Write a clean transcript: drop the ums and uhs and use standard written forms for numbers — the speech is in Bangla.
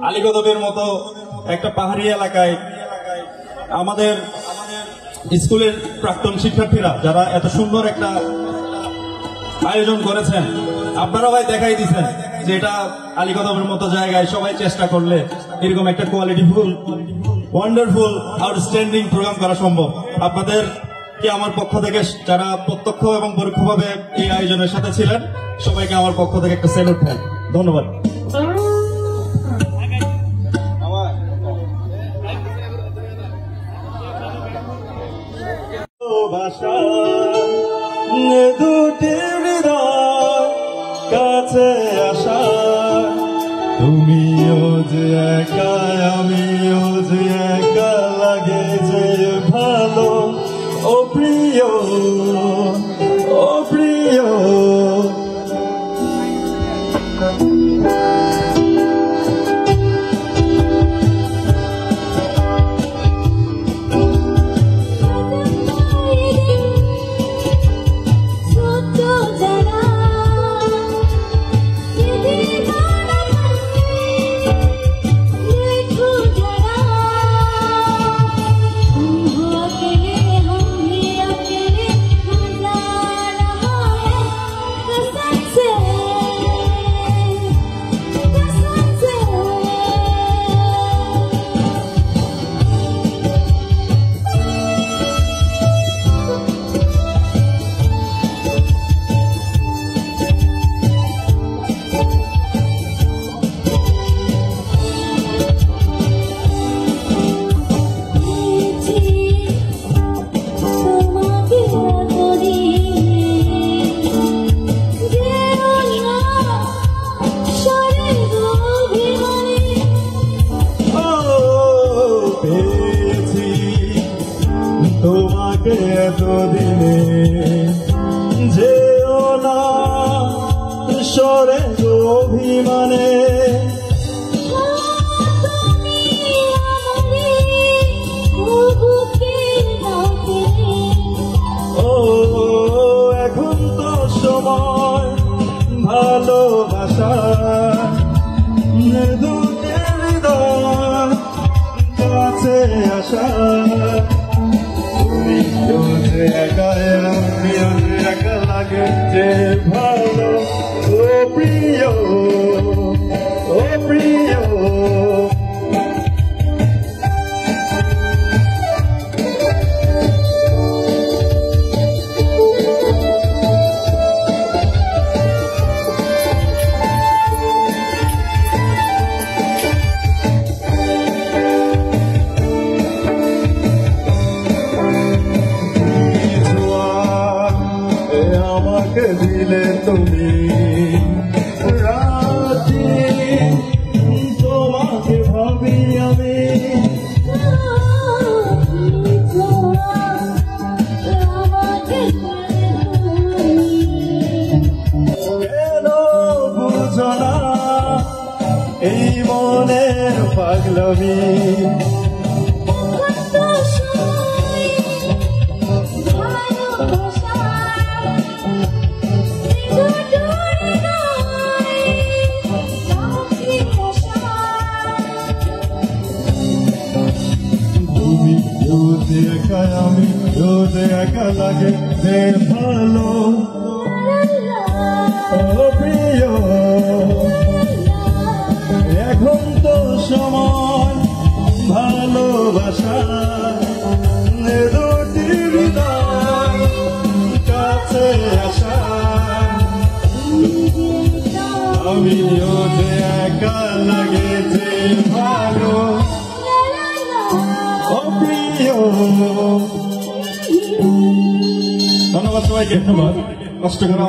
আলীকদমের মতো একটা পাহাড়ি এলাকায় আমাদের স্কুলের প্রাক্তন শিক্ষার্থীরা যারা এত সুন্দর একটা আয়োজন করেছেন, আপনারা ভাই দেখাই দিচ্ছেন যে এটা আলীকদমের মতো জায়গায় সবাই চেষ্টা করলে এরকম একটা কোয়ালিটিফুল, ওয়ান্ডারফুল, আউটস্ট্যান্ডিং প্রোগ্রাম করা সম্ভব। আপনাদের কি আমার পক্ষ থেকে, যারা প্রত্যক্ষ এবং পরোক্ষভাবে এই আয়োজনের সাথে ছিলেন, সবাইকে আমার পক্ষ থেকে একটা স্যালুট দেন। ধন্যবাদ। দুটি হৃদয় কাছে আসা, তুমিও যে একা আমিও যে একা, লাগে যে ভালো। ও প্রিয়, ও প্রিয়, তোমাকে এতদিনে যেও না সরে অভিমানে। ও এখন তো সময় ভালোবাসা, দুটি হৃদয় কাছে আসা, একা আমিও একা, লাগে যে ভালো। ও প্রিয়, ও প্রিয়, আমাকে দিলে তুমি রাতে, তোমাকে ভাবি আমি। কেন বুঝো না এই মনের পাগলামি? একা আমি একা, লাগে যে ভালো। ও প্রিয়, এখন তো সময় ভালোবাসা, দুটি হৃদয় কাছে আসা, আমিও যে একা, লাগে যে ভালো। ধন্যবাদ সবাইকে। ধন্যবাদ। কষ্ট করা